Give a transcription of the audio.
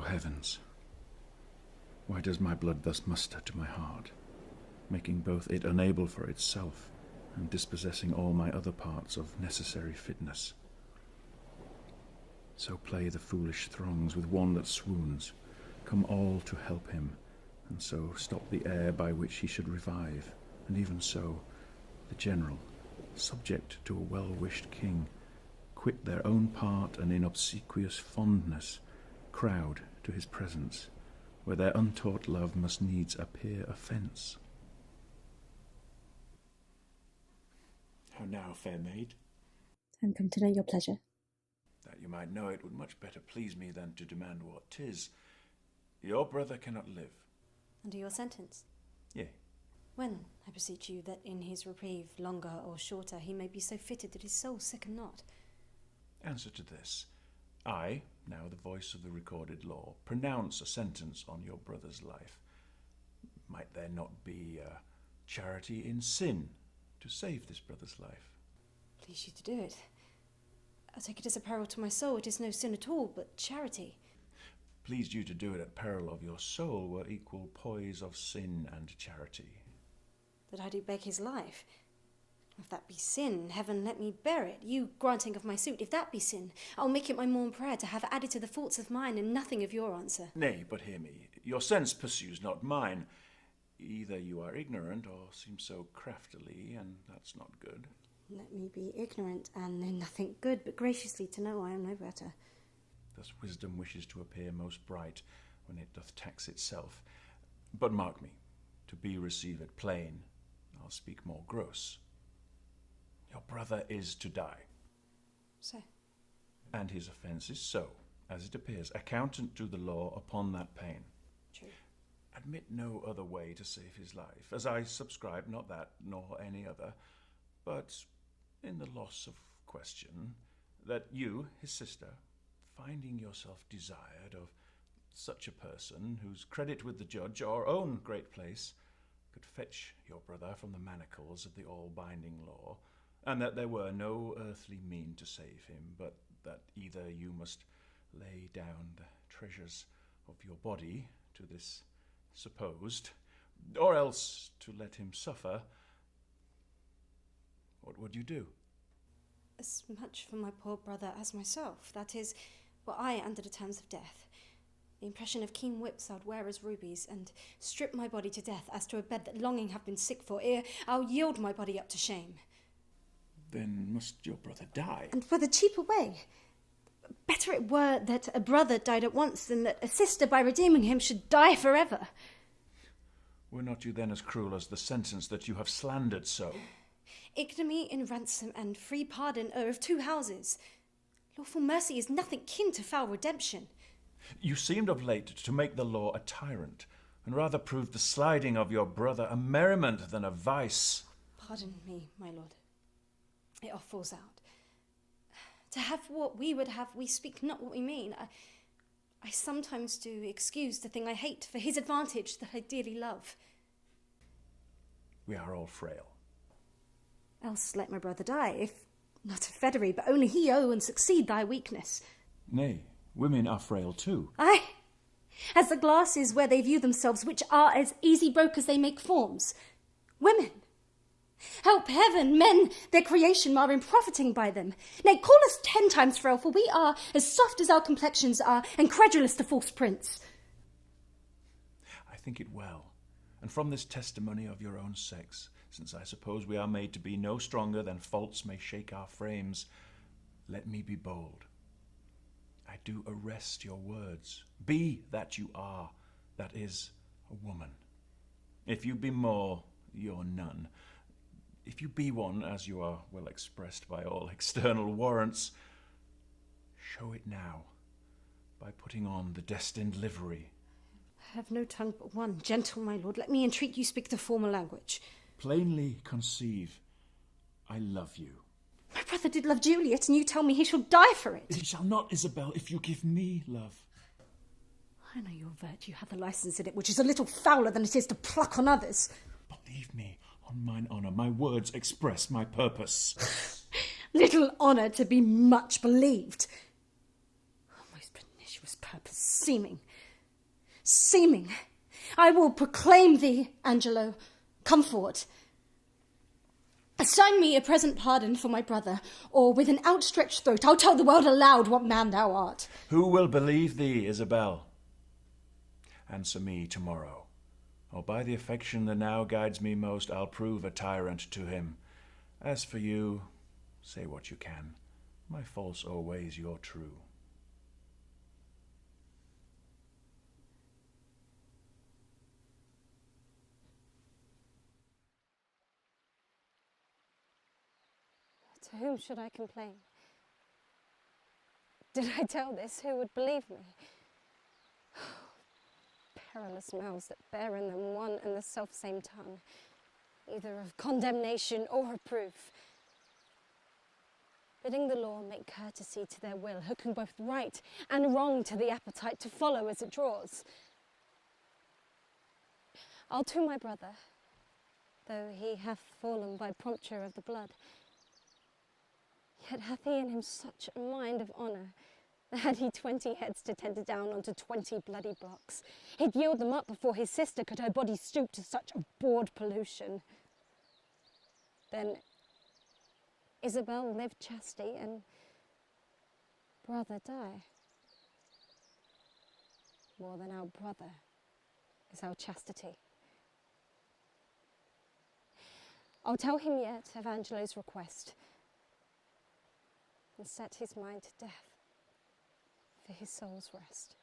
heavens, why does my blood thus muster to my heart, making both it unable for itself, and dispossessing all my other parts of necessary fitness? So play the foolish throngs with one that swoons, come all to help him, and so stop the air by which he should revive, and even so the general, subject to a well-wished king, quit their own part, and in obsequious fondness crowd to his presence, where their untaught love must needs appear offence. How now, fair maid? I'm come to know your pleasure. That you might know it would much better please me than to demand what 'tis. Your brother cannot live. Under your sentence? Yea. When, I beseech you, that in his reprieve, longer or shorter, he may be so fitted that his soul sicken not? Answer to this. I, now the voice of the recorded law, pronounce a sentence on your brother's life. Might there not be charity in sin to save this brother's life? Please you to do it. I take it as a peril to my soul. It is no sin at all, but charity. Pleased you to do it at peril of your soul were equal poise of sin and charity. That I do beg his life. If that be sin, heaven let me bear it. You granting of my suit, if that be sin, I'll make it my morn prayer to have added to the faults of mine and nothing of your answer. Nay, but hear me. Your sense pursues not mine. Either you are ignorant or seem so craftily, and that's not good. Let me be ignorant and know nothing good, but graciously to know I am no better. Thus wisdom wishes to appear most bright when it doth tax itself. But mark me, to be received plain, I'll speak more gross. Your brother is to die. So? And his offence is so, as it appears, accountant to the law upon that pain. True. Admit no other way to save his life, as I subscribe not that nor any other, but in the loss of question, that you, his sister, finding yourself desired of such a person, whose credit with the judge, or own great place, could fetch your brother from the manacles of the all-binding law, and that there were no earthly mean to save him, but that either you must lay down the treasures of your body to this supposed, or else to let him suffer, what would you do? As much for my poor brother as myself. That is, were I under the terms of death. The impression of keen whips I'd wear as rubies, and strip my body to death as to a bed that longing have been sick for, ere I'll yield my body up to shame. Then must your brother die? And for the cheaper way. Better it were that a brother died at once than that a sister, by redeeming him, should die forever. Were not you then as cruel as the sentence that you have slandered so? Ignominy in ransom and free pardon are of two houses. Lawful mercy is nothing kin to foul redemption. You seemed of late to make the law a tyrant, and rather proved the sliding of your brother a merriment than a vice. Pardon me, my lord. It all falls out. To have what we would have, we speak not what we mean. I sometimes do excuse the thing I hate for his advantage that I dearly love. We are all frail. Else let my brother die, if not of Federy, but only he owe and succeed thy weakness. Nay, women are frail too. Aye, as the glasses where they view themselves, which are as easy broke as they make forms. Women, help heaven, men, their creation are in profiting by them. Nay, call us 10 times frail, for we are as soft as our complexions are, and credulous to false prints. I think it well, and from this testimony of your own sex, since I suppose we are made to be no stronger than faults may shake our frames, let me be bold. I do arrest your words. Be that you are, that is, a woman. If you be more, you're none. If you be one, as you are well expressed by all external warrants, show it now, by putting on the destined livery. I have no tongue but one. Gentle, my lord, let me entreat you speak the former language. Plainly conceive, I love you. My brother did love Juliet, and you tell me he shall die for it. He shall not, Isabel, if you give me love. I know your virtue hath a license in it, which is a little fouler than it is to pluck on others. Believe me, on mine honour, my words express my purpose. Little honour to be much believed. Oh, most pernicious purpose seeming. seeming. I will proclaim thee, Angelo. Come forward. Assign me a present pardon for my brother, or with an outstretched throat I'll tell the world aloud what man thou art. Who will believe thee, Isabel? Answer me tomorrow, or by the affection that now guides me most, I'll prove a tyrant to him. As for you, say what you can. My false always your true. To whom should I complain? Did I tell this, who would believe me? Perilous mouths that bear in them one and the self-same tongue, either of condemnation or reproof, bidding the law make courtesy to their will, hooking both right and wrong to the appetite to follow as it draws. I'll to my brother, though he hath fallen by prompture of the blood, yet hath he in him such a mind of honour, that had he 20 heads to tender down onto 20 bloody blocks, he'd yield them up before his sister could her body stoop to such abhorred pollution. Then Isabel live chastely, and brother die. More than our brother is our chastity. I'll tell him yet of Angelo's request, and set his mind to death for his soul's rest.